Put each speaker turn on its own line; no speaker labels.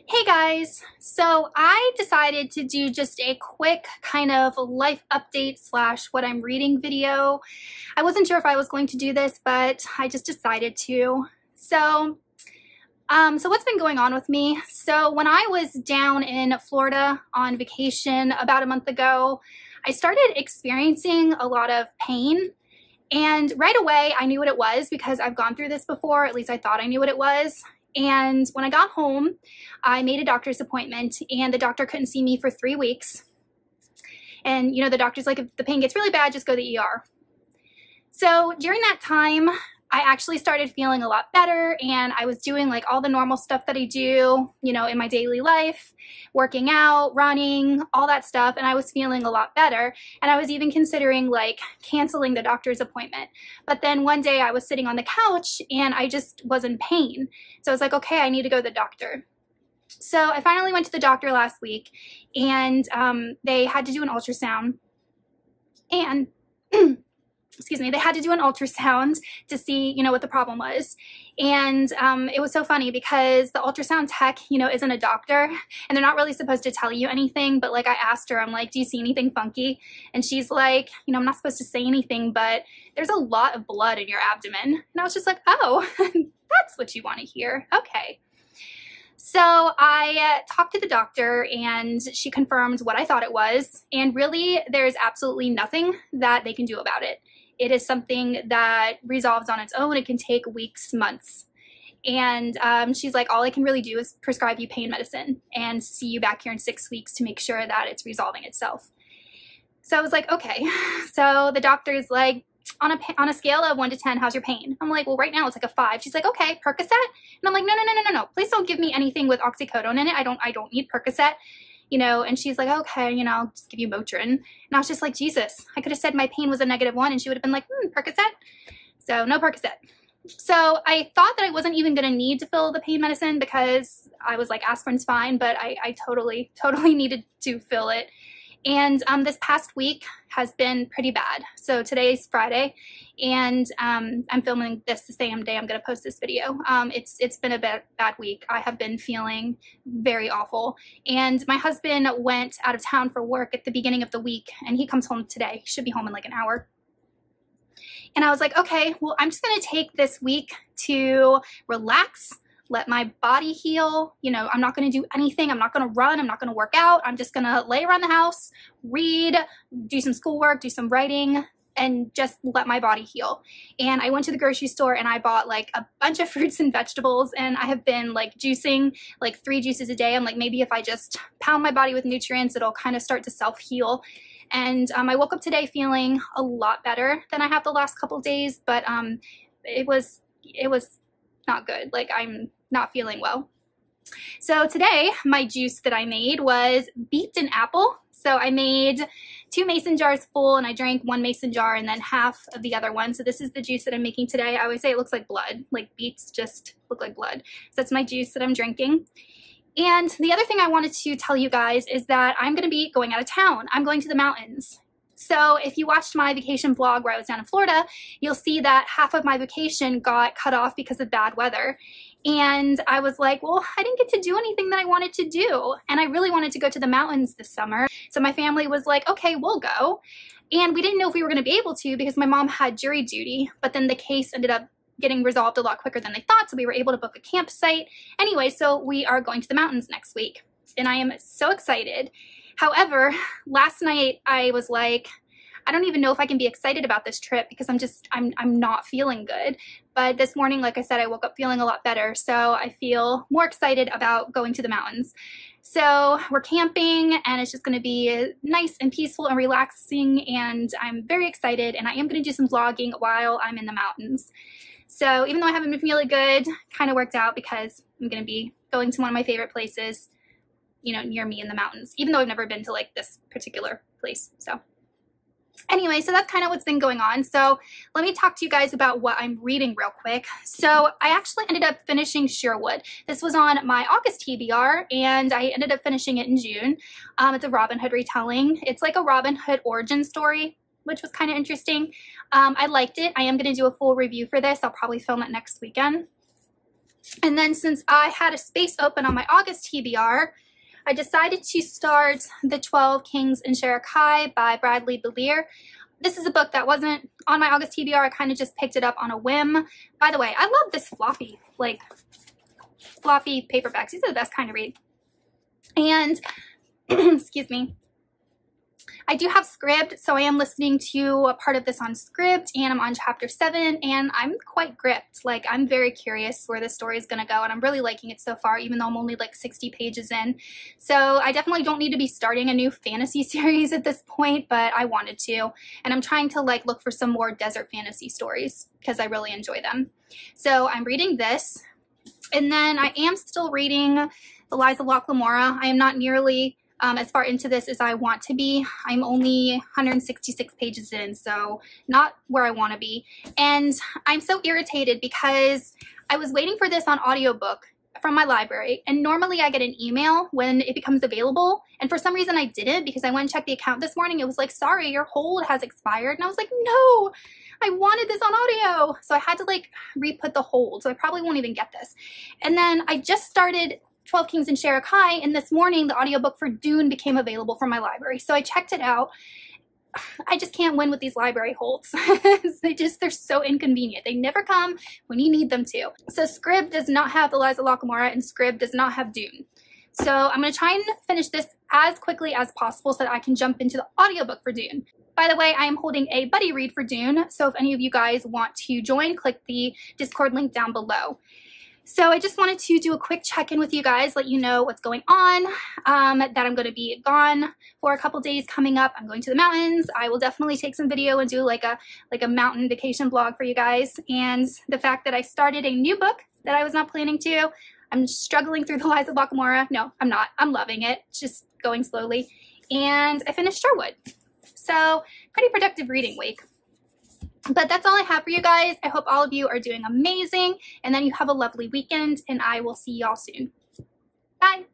Hey guys, so I decided to do just a quick kind of life update slash what I'm reading video. I wasn't sure if I was going to do this, but I just decided to. So what's been going on with me? So when I was down in Florida on vacation about a month ago, I started experiencing a lot of pain. And right away, I knew what it was because I've gone through this before, at least I thought I knew what it was. And when I got home, I made a doctor's appointment and the doctor couldn't see me for 3 weeks. And, you know, the doctor's like, if the pain gets really bad, just go to the ER. So during that time, I actually started feeling a lot better and I was doing like all the normal stuff that I do, you know, in my daily life, working out, running, all that stuff. And I was feeling a lot better. And I was even considering like canceling the doctor's appointment. But then one day I was sitting on the couch and I just was in pain. So I was like, okay, I need to go to the doctor. So I finally went to the doctor last week and they had to do an ultrasound and excuse me, they had to do an ultrasound to see, you know, what the problem was. And it was so funny because the ultrasound tech, you know, isn't a doctor and they're not really supposed to tell you anything. But like I asked her, I'm like, do you see anything funky? And she's like, you know, I'm not supposed to say anything, but there's a lot of blood in your abdomen. And I was just like, oh, that's what you want to hear. Okay. So I talked to the doctor and she confirmed what I thought it was. And really, there's absolutely nothing that they can do about it. It is something that resolves on its own. It can take weeks, months. And she's like, all I can really do is prescribe you pain medicine and see you back here in 6 weeks to make sure that it's resolving itself. So I was like, okay. So the doctor is like, on a scale of 1 to 10, how's your pain? I'm like, well, right now it's like a 5. She's like, okay, Percocet? And I'm like, no. Please don't give me anything with oxycodone in it. I don't need Percocet. You know, and she's like, okay, you know, I'll just give you Motrin. And I was just like, Jesus, I could have said my pain was a -1 and she would have been like, Percocet. So no Percocet. So I thought that I wasn't even going to need to fill the pain medicine because I was like, aspirin's fine, but I totally needed to fill it. And this past week has been pretty bad. So today's Friday, and I'm filming this the same day I'm going to post this video. It's been a bad week. I have been feeling very awful. And my husband went out of town for work at the beginning of the week, and he comes home today. He should be home in like an hour. And I was like, okay, well, I'm just going to take this week to relax, let my body heal. You know, I'm not going to do anything. I'm not going to run. I'm not going to work out. I'm just going to lay around the house, read, do some schoolwork, do some writing, and just let my body heal. And I went to the grocery store and I bought like a bunch of fruits and vegetables, and I have been like juicing like 3 juices a day. I'm like, maybe if I just pound my body with nutrients, it'll kind of start to self-heal. And I woke up today feeling a lot better than I have the last couple days, but it was not good. Like, I'm not feeling well. So today my juice that I made was beet and apple. So I made 2 mason jars full and I drank 1 mason jar and then half of the other one. So this is the juice that I'm making today. I always say it looks like blood, like beets just look like blood. So that's my juice that I'm drinking. And the other thing I wanted to tell you guys is that I'm going to be going out of town. I'm going to the mountains. So if you watched my vacation vlog where I was down in Florida, you'll see that half of my vacation got cut off because of bad weather. And I was like, well, I didn't get to do anything that I wanted to do. And I really wanted to go to the mountains this summer. So my family was like, okay, we'll go. And we didn't know if we were going to be able to because my mom had jury duty, but then the case ended up getting resolved a lot quicker than they thought. So we were able to book a campsite. Anyway, so we are going to the mountains next week. And I am so excited. However, last night I was like, I don't even know if I can be excited about this trip because I'm not feeling good. But this morning, like I said, I woke up feeling a lot better. So I feel more excited about going to the mountains. So we're camping and it's just going to be nice and peaceful and relaxing. And I'm very excited. And I am going to do some vlogging while I'm in the mountains. So even though I haven't been feeling good, kind of worked out because I'm going to be going to one of my favorite places, you know, near me in the mountains, even though I've never been to like this particular place. So anyway, so that's kind of what's been going on. So let me talk to you guys about what I'm reading real quick. So I actually ended up finishing Sherwood. This was on my August TBR and I ended up finishing it in June. It's a Robin Hood retelling. It's like a Robin Hood origin story, which was kind of interesting. I liked it. I am going to do a full review for this. I'll probably film it next weekend. And then since I had a space open on my August TBR, I decided to start The 12 Kings in Sharakai by Bradley Bellier. This is a book that wasn't on my August TBR. I kind of just picked it up on a whim. By the way, I love this floppy paperbacks. These are the best kind to read. And, excuse me, I do have Scribd, so I am listening to a part of this on Scribd, and I'm on chapter 7, and I'm quite gripped. Like, I'm very curious where this story is going to go, and I'm really liking it so far, even though I'm only like 60 pages in. So I definitely don't need to be starting a new fantasy series at this point, but I wanted to, and I'm trying to like look for some more desert fantasy stories because I really enjoy them. So I'm reading this, and then I am still reading The Lies of Locke Lamora. I am not nearly as far into this as I want to be. I'm only 166 pages in, so not where I want to be. And I'm so irritated because I was waiting for this on audiobook from my library, and normally I get an email when it becomes available, and for some reason I didn't, because I went and checked the account this morning. It was like, sorry, your hold has expired, and I was like, no, I wanted this on audio. So I had to like re-put the hold, so I probably won't even get this. And then I just started 12 Kings in Sharakai, and this morning the audiobook for Dune became available from my library. So I checked it out. I just can't win with these library holds. They're so inconvenient. They never come when you need them to. So Scribd does not have The Lies of Locke Lamora, and Scribd does not have Dune. So I'm going to try and finish this as quickly as possible so that I can jump into the audiobook for Dune. By the way, I am holding a buddy read for Dune, so if any of you guys want to join, click the Discord link down below. So I just wanted to do a quick check-in with you guys, let you know what's going on, that I'm going to be gone for a couple days coming up. I'm going to the mountains. I will definitely take some video and do like a mountain vacation blog for you guys. And the fact that I started a new book that I was not planning to. I'm struggling through The Lies of Locke Lamora. No, I'm not. I'm loving it. It's just going slowly. And I finished Sherwood. So pretty productive reading week. But that's all I have for you guys. I hope all of you are doing amazing, and then you have a lovely weekend, and I will see y'all soon. Bye.